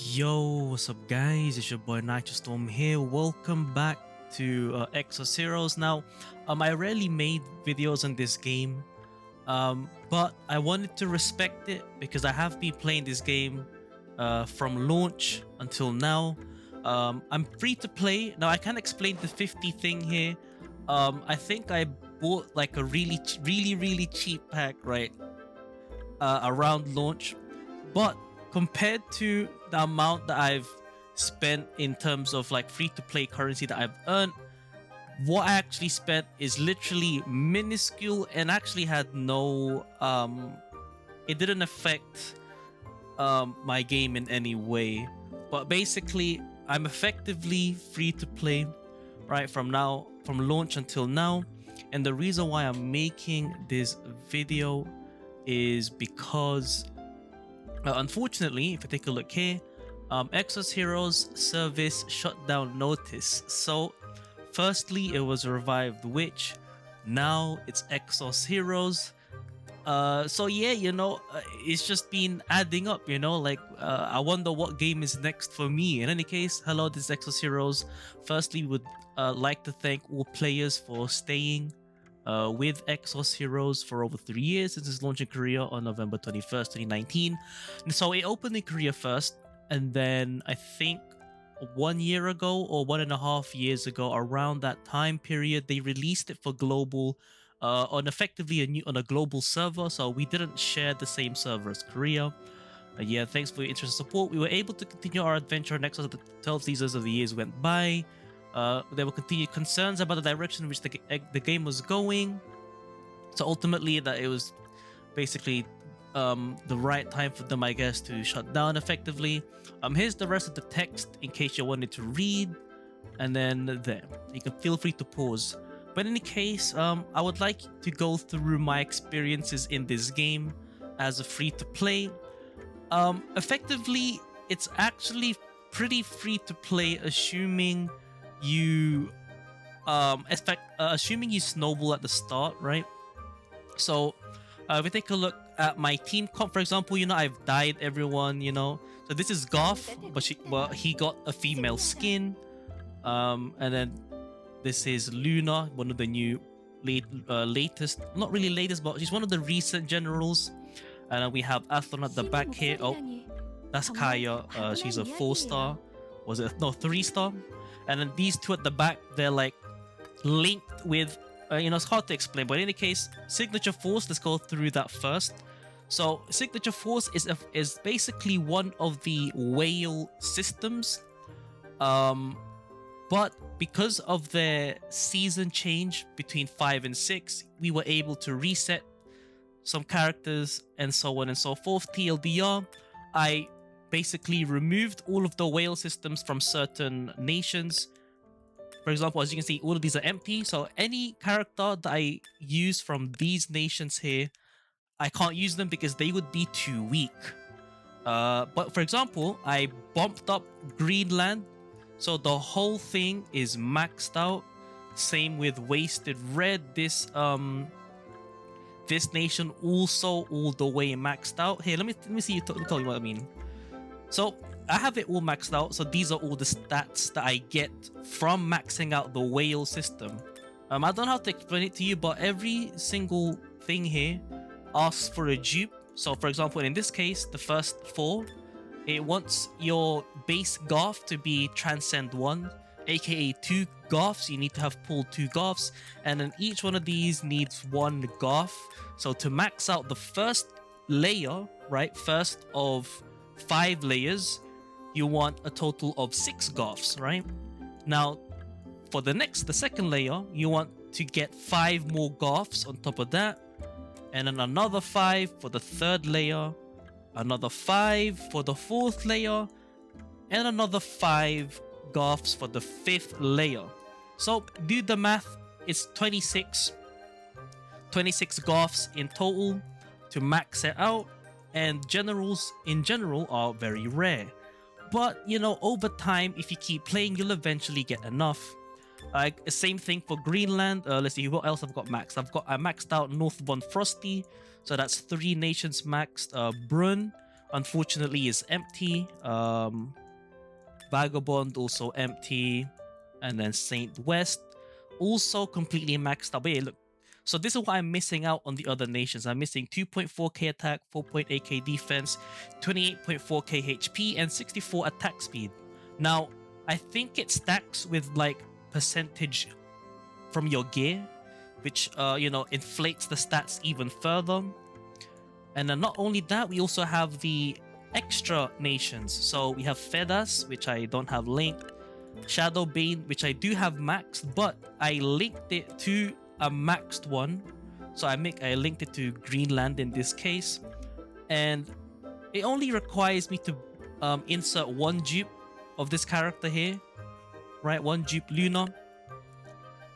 Yo, what's up guys? It's your boy Nitrostorm here. Welcome back to Exos Heroes. Now, I rarely made videos on this game, but I wanted to respect it because I have been playing this game from launch until now. I'm free to play. Now, I can't explain the 50 thing here. I think I bought like a really cheap pack, right, around launch, but compared to the amount that I've spent in terms of like free to play currency that I've earned, what I actually spent is literally minuscule and actually had no it didn't affect my game in any way. But basically I'm effectively free to play right from launch until now. And the reason why I'm making this video is because unfortunately, if I take a look here, Exos Heroes service shutdown notice. So firstly it was Revived Witch, now it's Exos Heroes. So yeah, it's just been adding up, like I wonder what game is next for me. In any case, hello, this is Exos Heroes. Firstly, would like to thank all players for staying with Exos Heroes for over 3 years since its launch in Korea on November 21st, 2019. And so it opened in Korea first, and then I think 1 year ago or 1.5 years ago, around that time period, they released it for global on effectively on a global server. So we didn't share the same server as Korea. Yeah, thanks for your interest and support. We were able to continue our adventure on Exos as the 12 seasons of the years went by. There were continued concerns about the direction in which the game was going. So ultimately, that it was basically the right time for them, I guess, to shut down effectively. Here's the rest of the text in case you wanted to read, and then there you can feel free to pause. But in any case, I would like to go through my experiences in this game as a free-to-play. Effectively, it's actually pretty free to play, assuming you assuming you snowball at the start, right? So if we take a look at my team comp, for example, I've dyed everyone, so this is Goth, but he got a female skin. And then this is Luna, one of the new latest, not really latest, but she's one of the recent generals. And then we have Athlon at the back here. Oh, that's Kaya. She's a 4-star. Was it? No, 3-star. And then these two at the back, they're like linked with, it's hard to explain. But in any case, Signature Force, let's go through that first. So Signature Force is basically one of the whale systems. But because of their season change between 5 and 6, we were able to reset some characters and so on and so forth. TLDR, I basically removed all of the whale systems from certain nations. For example, as you can see, all of these are empty. So any character that I use from these nations here, I can't use them because they would be too weak. But for example, I bumped up Greenland, so the whole thing is maxed out. Same with Wasted Red. This nation also all the way maxed out. Here, let me see you tell you what I mean. So I have it all maxed out. So these are all the stats that I get from maxing out the whale system. I don't know how to explain it to you, but every single thing here asks for a dupe. So for example, in this case, the first 4, it wants your base Goth to be Transcend 1, aka 2 Goths. You need to have pulled 2 Goths, and then each one of these needs 1 Goth. So to max out the first layer, right, first of 5 layers, you want a total of 6 Goths, right? Now, for the second layer, you want to get 5 more Goths on top of that, and then another 5 for the third layer, another 5 for the fourth layer, and another 5 Goths for the 5th layer. So do the math, it's 26 Goths in total to max it out. And generals in general are very rare, but over time, if you keep playing, you'll eventually get enough. Same thing for Greenland. Let's see what else I've got maxed. I maxed out Northbound Frosty, so that's 3 nations maxed. Brun, unfortunately is empty. Vagabond also empty, and then Saint West also completely maxed out. But yeah, look, so this is why I'm missing out on the other nations. I'm missing 2.4k attack, 4.8k defense, 28.4k HP, and 64 attack speed. Now, I think it stacks with like percentage from your gear, which inflates the stats even further. And then not only that, we also have the extra nations. So we have Fedas, which I don't have linked, Shadowbane, which I do have maxed, but I linked it to a maxed one. So I linked it to Greenland in this case, and it only requires me to insert one dupe of this character here, right? One dupe Luna.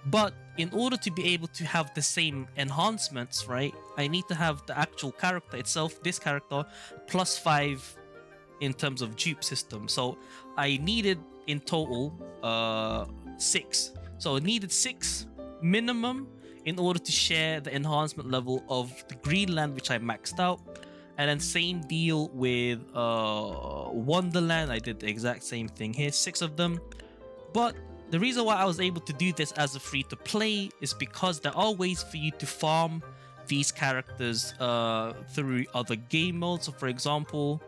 But in order to be able to have the same enhancements, right, I need to have the actual character itself, this character, plus 5 in terms of dupe system. So I needed in total 6. So I needed 6 minimum in order to share the enhancement level of the Greenland, which I maxed out. And then same deal with Wonderland. I did the exact same thing here, 6 of them. But the reason why I was able to do this as a free-to-play is because there are ways for you to farm these characters through other game modes. So for example,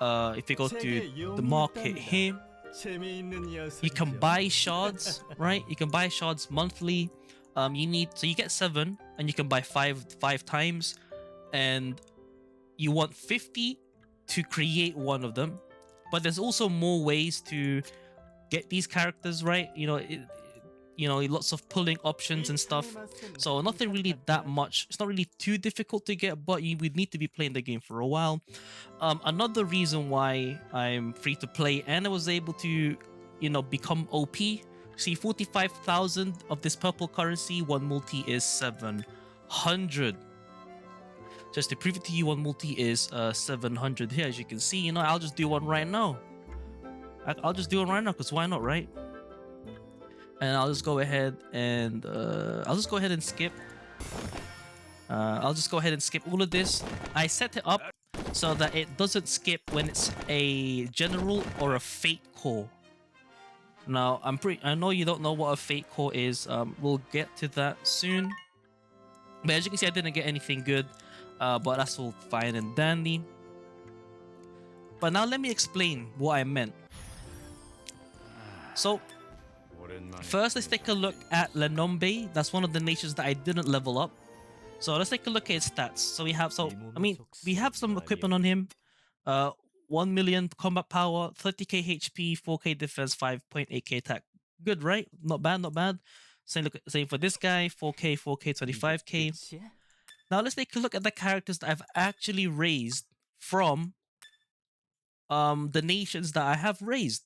if you go to the market here, you can buy shards, right? You can buy shards monthly. You get 7 and you can buy 5 times, and you want 50 to create one of them. But there's also more ways to get these characters, right? Lots of pulling options and stuff. So nothing really that much. It's not really too difficult to get, but you would need to be playing the game for a while. Another reason why I'm free to play and I was able to, become OP. See, 45,000 of this purple currency, one multi is 700. Just to prove it to you, one multi is 700 here. As you can see, I'll just do one right now. I'll just do it right now, because why not, right? And I'll just go ahead and skip. I'll just go ahead and skip all of this. I set it up so that it doesn't skip when it's a general or a fate core. Now, I know you don't know what a fate core is. We'll get to that soon. But as you can see, I didn't get anything good. But that's all fine and dandy. But now let me explain what I meant. So, first let's take a look at Lenombe. That's one of the nations that I didn't level up. So let's take a look at its stats. So we have some equipment on him. 1 million combat power, 30k HP, 4k defense, 5.8k attack. Good, right? Not bad, not bad. Same for this guy, 4k, 25k. Now let's take a look at the characters that I've actually raised from the nations that I have raised.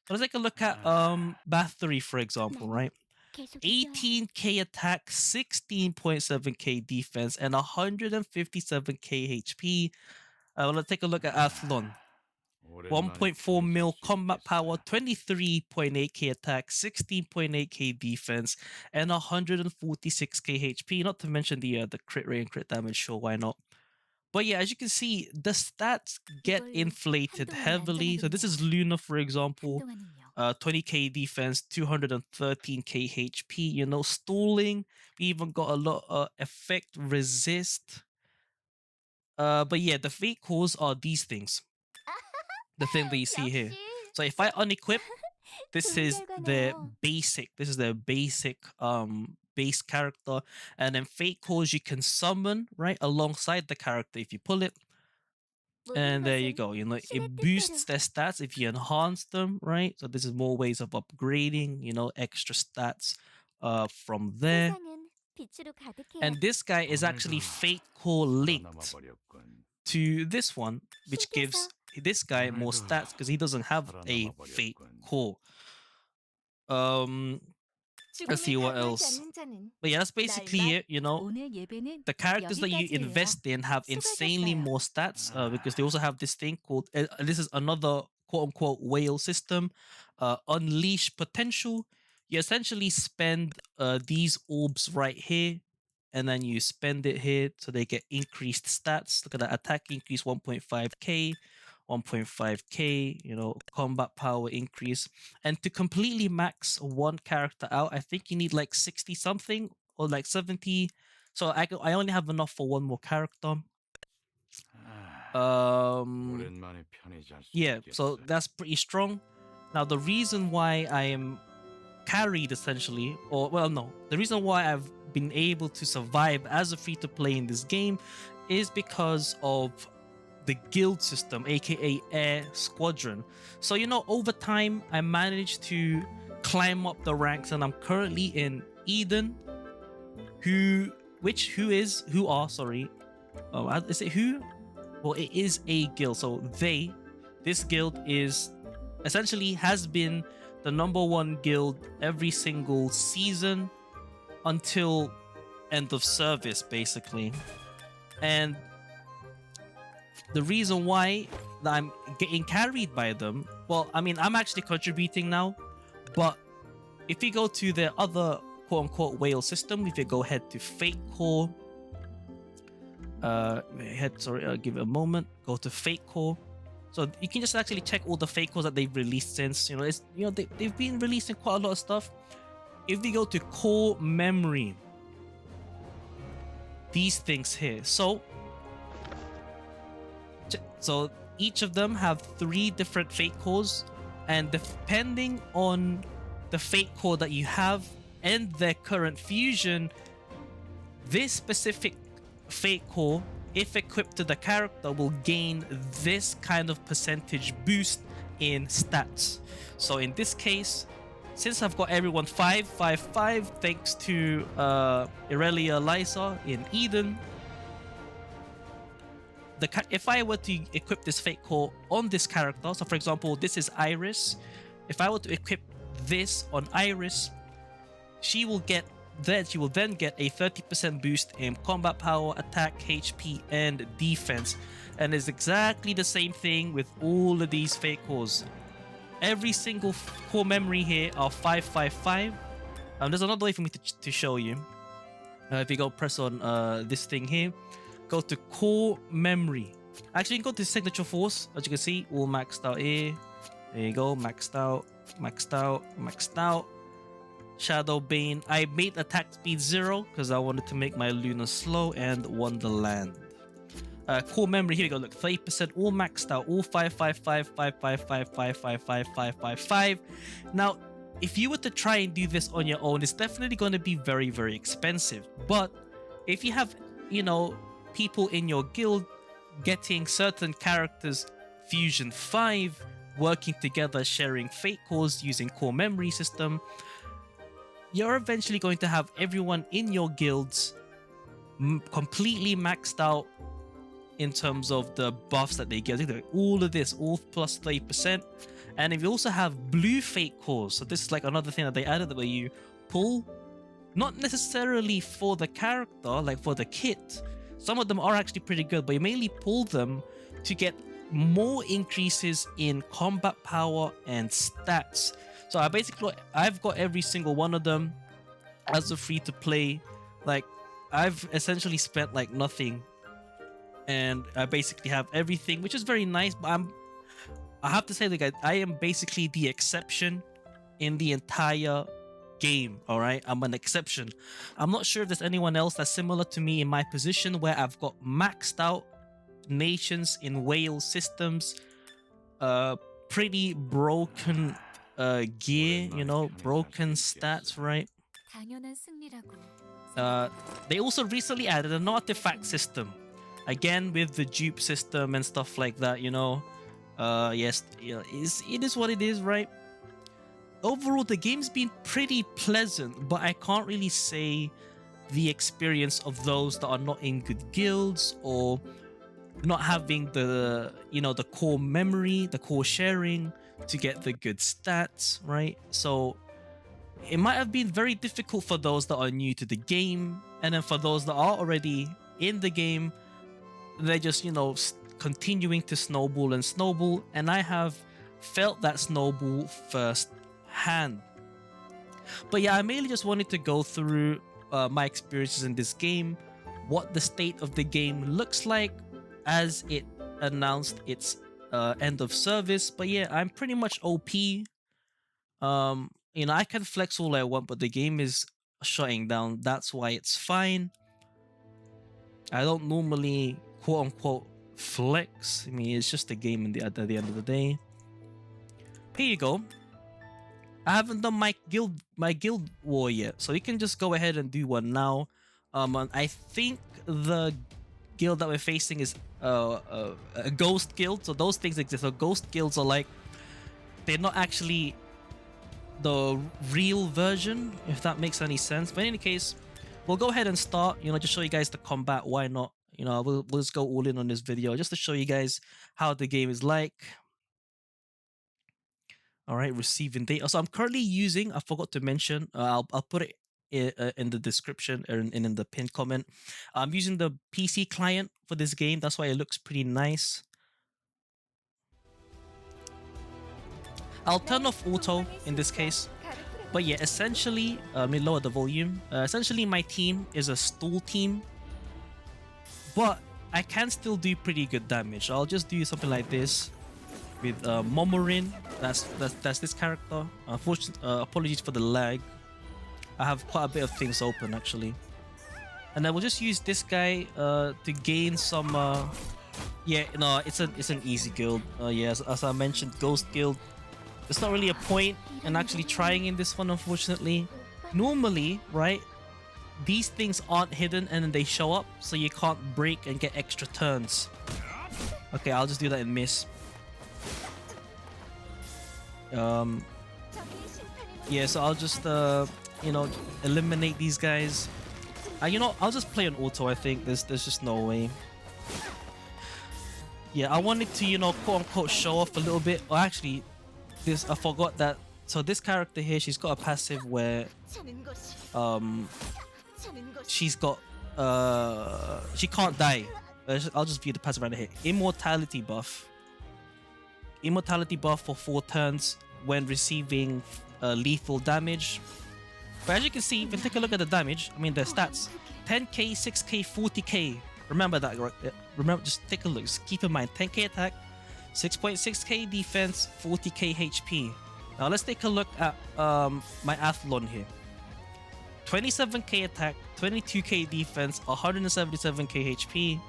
So let's take a look at Bathory, for example, right? 18k attack, 16.7k defense, and 157k HP. Let's take a look at Athlon. 1.4 mil combat power, 23.8k attack, 16.8k defense, and 146k HP. Not to mention the crit rate and crit damage. Sure, why not? But yeah, as you can see, the stats get inflated heavily. So this is Luna, for example. 20k defense, 213k HP. Stalling. We even got a lot of effect resist. But yeah, the fate cores are these things. The thing that you see here. So if I unequip, this is the basic. This is the basic base character, and then fate cores you can summon right alongside the character if you pull it. And there you go. It boosts their stats if you enhance them, right? So this is more ways of upgrading, extra stats from there. And this guy is actually fate core linked to this one, which gives this guy more stats because he doesn't have a fate core. Let's see what else. But yeah, that's basically it. The characters that you invest in have insanely more stats because they also have this thing called this is another quote-unquote whale system, unleash potential. You essentially spend these orbs right here, and then you spend it here so they get increased stats. Look at that, attack increase 1.5k, 1.5k, combat power increase. And to completely max one character out, I think you need like 60 something or like 70. So I only have enough for one more character. Yeah, so that's pretty strong. Now the reason why I am carried essentially, or well, no, the reason why I've been able to survive as a free-to-play in this game is because of the guild system, aka Air Squadron. So over time I managed to climb up the ranks, and I'm currently in Eden. Is it who? Well, it is a guild. So this guild is essentially has been the #1 guild every single season until end of service, basically. And the reason why I'm getting carried by them, well, I mean, I'm actually contributing now, but if you go to the other quote-unquote whale system, if you go head to Fatecores, give it a moment, go to Fatecores. So you can just actually check all the Fatecores that they've released since. They've been releasing quite a lot of stuff. If we go to core memory, these things here. So each of them have 3 different Fatecores, and depending on the Fatecore that you have and their current fusion, this specific Fatecore, if equipped to the character, will gain this kind of percentage boost in stats. So in this case, since I've got everyone 5, 5, 5, thanks to Irelia Lysa in Eden, if I were to equip this Fatecore on this character, so for example, this is Iris. If I were to equip this on Iris, she will then get a 30% boost in combat power, attack, HP, and defense. And it's exactly the same thing with all of these Fatecores. Every single core memory here are 5, 5, 5. There's another way for me to show you. If you go press on this thing here, go to core memory. Actually, you can go to signature force. As you can see, all maxed out here. There you go, maxed out, maxed out, maxed out. Shadow Bane. I made attack speed 0 because I wanted to make my Lunar slow, and Wonderland. Core memory, here we go, look, 30% all maxed out, all 5, 5, 5, 5, 5, 5, 5, 5, 5, 5, 5, 5. Now, if you were to try and do this on your own, it's definitely going to be very, very expensive. But if you have, people in your guild getting certain characters Fusion 5, working together, sharing Fatecores using core memory system, you're eventually going to have everyone in your guilds completely maxed out in terms of the buffs that they get. All of this, all plus 30%. And if you also have blue Fatecores, so this is like another thing that they added, where you pull, not necessarily for the character, like for the kit. Some of them are actually pretty good, but you mainly pull them to get more increases in combat power and stats. So I've got every single one of them as a free to play. Like, I've essentially spent like nothing, and I basically have everything, which is very nice. But I have to say, like, I am basically the exception in the entire game. All right, I'm an exception. I'm not sure if there's anyone else that's similar to me in my position, where I've got maxed out nations in whale systems, pretty broken gear, broken stats, right? They also recently added an artifact system, again with the dupe system and stuff like that. Yes, it is what it is, right? Overall, the game's been pretty pleasant, but I can't really say the experience of those that are not in good guilds or not having the the core memory, the core sharing to get the good stats, right? So it might have been very difficult for those that are new to the game, and then for those that are already in the game, they're just continuing to snowball and snowball, and I have felt that snowball first hand. But yeah, I mainly just wanted to go through my experiences in this game, what the state of the game looks like as it announced its end of service. But yeah, I'm pretty much OP. You know, I can flex all I want, but the game is shutting down. That's why it's fine. I don't normally quote unquote flex. I mean, it's just a game at the end of the day. Here you go. I haven't done my guild war yet, so you can just go ahead and do one now. I think the guild that we're facing is a ghost guild, so those things exist. So ghost guilds are like, they're not actually the real version, if that makes any sense. But in any case, we'll go ahead and start. You know, just show you guys the combat. Why not? You know, we'll just go all in on this video just to show you guys how the game is like. All right, receiving data. So I'm currently using, I forgot to mention, I'll put it in the description or in the pinned comment. I'm using the PC client for this game. That's why it looks pretty nice. I'll turn off auto in this case. But yeah, essentially, let me lower the volume. Essentially, my team is a stall team. But I can still do pretty good damage. I'll just do something like this with Momorin. That's this character. Apologies for the lag. I have quite a bit of things open actually. And then we'll just use this guy to gain some. Yeah, no, it's an easy guild. Yeah, as I mentioned, Ghost Guild. There's not really a point in actually trying in this one, unfortunately. Normally, right, these things aren't hidden and then they show up, so you can't break and get extra turns. Okay, I'll just do that and miss. Yeah, so I'll just you know, eliminate these guys. You know, I'll just play on auto. I think there's just no way. Yeah, I wanted to, you know, quote unquote show off a little bit. Or actually, I forgot that. So this character here, she's got a passive where she's got she can't die. I'll just view the passive right here. Immortality buff. Immortality buff for 4 turns when receiving lethal damage. But as you can see, if you take a look at the damage, I mean the stats, 10k, 6k, 40k. Remember that, right? Remember, just take a look. Just keep in mind, 10k attack, 6.6k defense, 40k HP. Now let's take a look at my Athlon here. 27k attack, 22k defense, 177k HP,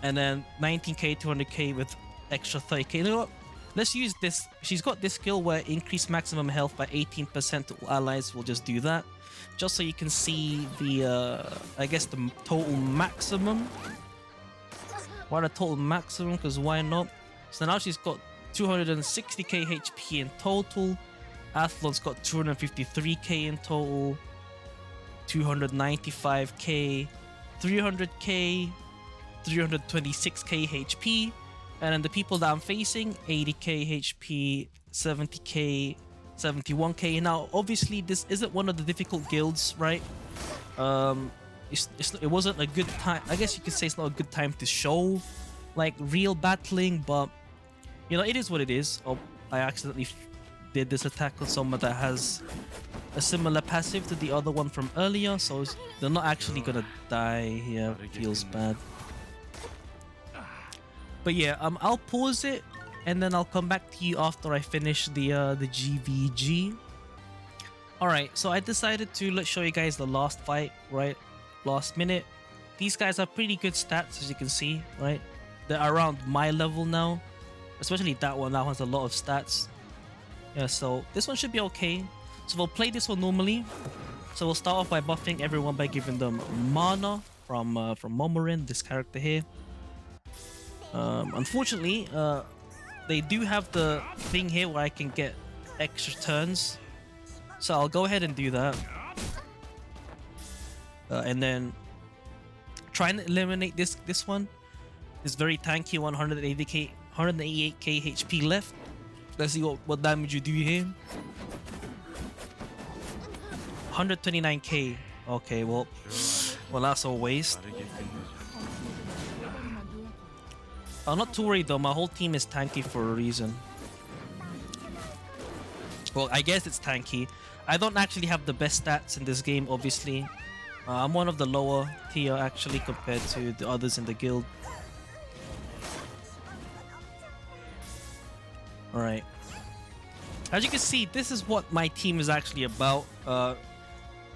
and then 19k, 200k with extra 30k. You know what? Let's use this. She's got this skill where increase maximum health by 18% to allies. We'll just do that, just so you can see the I guess the total maximum. Why the total maximum? Because why not? So now she's got 260k HP in total. Athlon's got 253k in total. 295k, 300k, 326k HP. And then the people that I'm facing, 80k HP, 70k, 71k. Now, obviously, this isn't one of the difficult guilds, right? It wasn't a good time. I guess you could say it's not a good time to show, like, real battling. But, you know, it is what it is. Oh, I accidentally did this attack on someone that has a similar passive to the other one from earlier. So they're not actually gonna die here. Feels bad. But yeah, I'll pause it and then I'll come back to you after I finish the GVG. Alright, so I decided to let's show you guys the last fight, right? Last minute. These guys have pretty good stats, as you can see, right? They're around my level now. Especially that one has a lot of stats. Yeah, so this one should be okay. So we'll play this one normally. So we'll start off by buffing everyone by giving them mana from Momorin, this character here. Unfortunately, they do have the thing here where I can get extra turns, so I'll go ahead and do that, and then try and eliminate this one. This very tanky 188k HP left. Let's see what damage you do here. 129k. Okay, well that's a waste. I'm not too worried though, my whole team is tanky for a reason. Well, I guess it's tanky. I don't actually have the best stats in this game, obviously. I'm one of the lower tier actually compared to the others in the guild. All right. As you can see, this is what my team is actually about.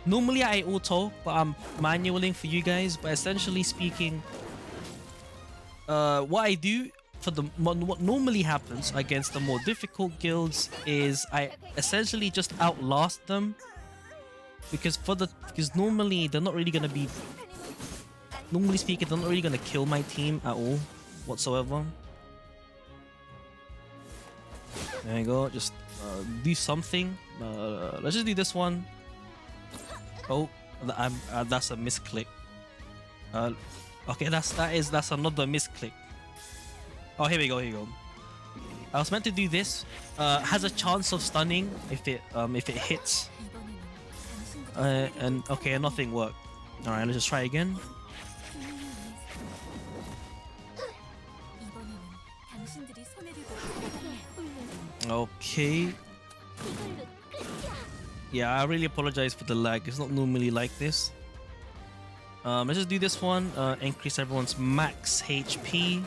Normally I auto, but I'm manualing for you guys. But essentially speaking, what I do for what normally happens against the more difficult guilds is I essentially just outlast them, because normally they're not really gonna be. Normally speaking, they're not really gonna kill my team at all whatsoever. There you go. Just do something. Let's just do this one. Oh, that's a misclick. Okay, that's another misclick. Oh, here we go. I was meant to do this. Has a chance of stunning if it hits. And okay, nothing worked. All right, let's just try again. Okay. Yeah, I really apologize for the lag. It's not normally like this. Let's just do this one. Increase everyone's max HP.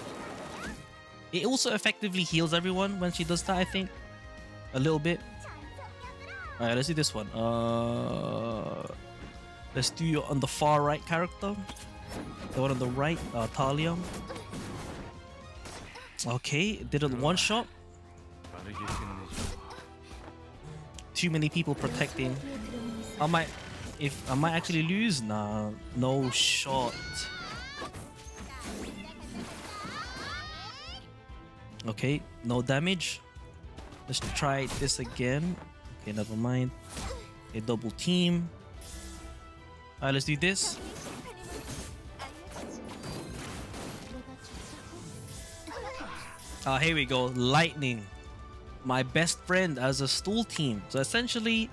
It also effectively heals everyone when she does that, I think. A little bit. Alright, let's do this one. Let's do on the far right character. The one on the right, Talia. Okay, did it one shot. Too many people protecting. I might actually lose. Nah, no shot. Okay, no damage. Let's try this again. Okay, never mind. A double team. Alright, let's do this. Here we go. Lightning. My best friend as a stall team. So essentially,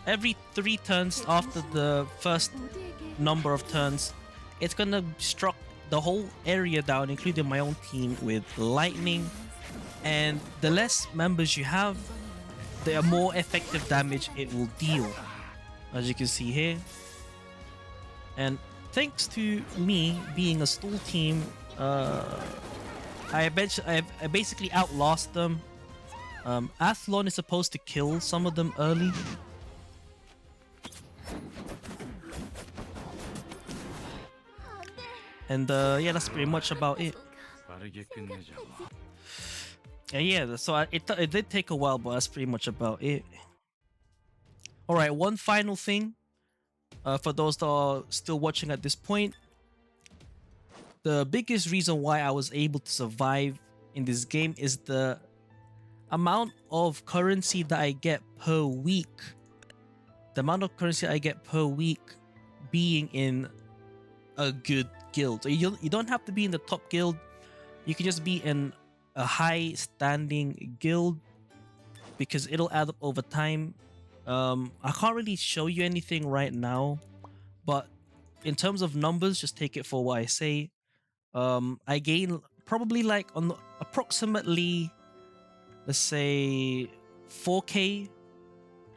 every 3 turns after the first number of turns, it's gonna struck the whole area down, including my own team, with lightning. And the less members you have, the more effective damage it will deal, as you can see here. And thanks to me being a stall team, I basically outlast them. Athlon is supposed to kill some of them early. And yeah, that's pretty much about it. Yeah, so it did take a while, but that's pretty much about it. Alright, one final thing. For those that are still watching at this point. The biggest reason why I was able to survive in this game is the amount of currency that I get per week. The amount of currency I get per week being in a good guild. You don't have to be in the top guild. You can just be in a high standing guild, because it'll add up over time. I can't really show you anything right now, but in terms of numbers, just take it for what I say. I gain probably like on approximately, let's say 4k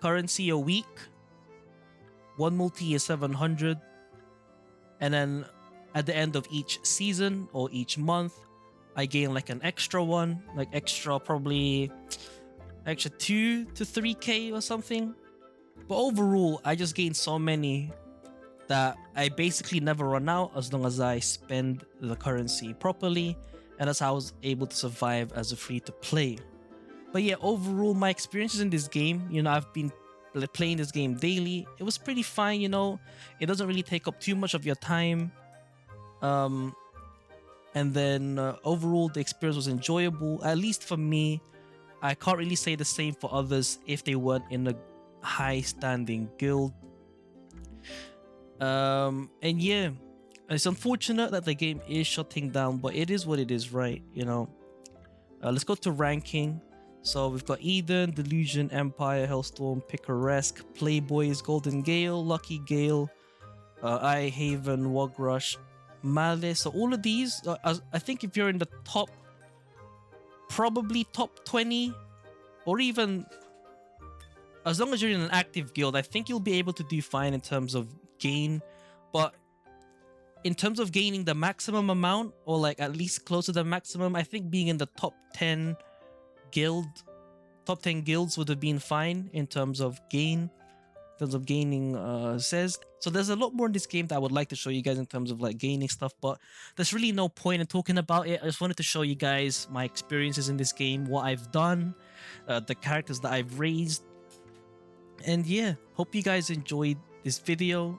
currency a week. One multi is 700, and then at the end of each season or each month, I gain like an extra one, like probably extra 2 to 3k or something. But overall, I just gain so many that I basically never run out as long as I spend the currency properly, and that's how I was able to survive as a free-to-play. But yeah, overall, my experiences in this game, I've been playing this game daily. It was pretty fine, It doesn't really take up too much of your time. And then overall, the experience was enjoyable, at least for me. I can't really say the same for others if they weren't in a high-standing guild. And yeah, it's unfortunate that the game is shutting down, but it is what it is, right? Let's go to ranking. So we've got Eden, Delusion, Empire, Hellstorm, Picaresque, Playboys, Golden Gale, Lucky Gale, Eye Haven, Wogrush, Malice. So all of these, I think if you're in the top, probably top 20, or even as long as you're in an active guild, I think you'll be able to do fine in terms of gain. But in terms of gaining the maximum amount, or like at least close to the maximum, I think being in the top 10 guild top 10 guilds would have been fine in terms of gaining says. So there's a lot more in this game that I would like to show you guys in terms of like gaining stuff, but there's really no point in talking about it. I just wanted to show you guys my experiences in this game, what I've done, the characters that I've raised, and yeah, hope you guys enjoyed this video.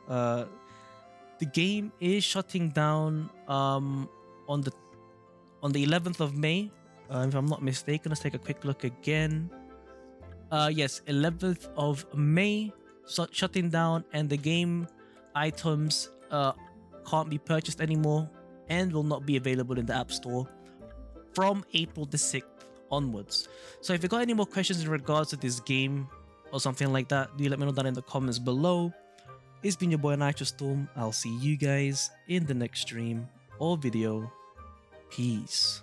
The game is shutting down on the 11th of May, if I'm not mistaken. Let's take a quick look again. Yes, 11th of May, shutting down, and the game items can't be purchased anymore and will not be available in the App Store from April the 6th onwards. So if you got any more questions in regards to this game or something like that, do let me know down in the comments below. It's been your boy Nitrostorm. I'll see you guys in the next stream or video. Peace.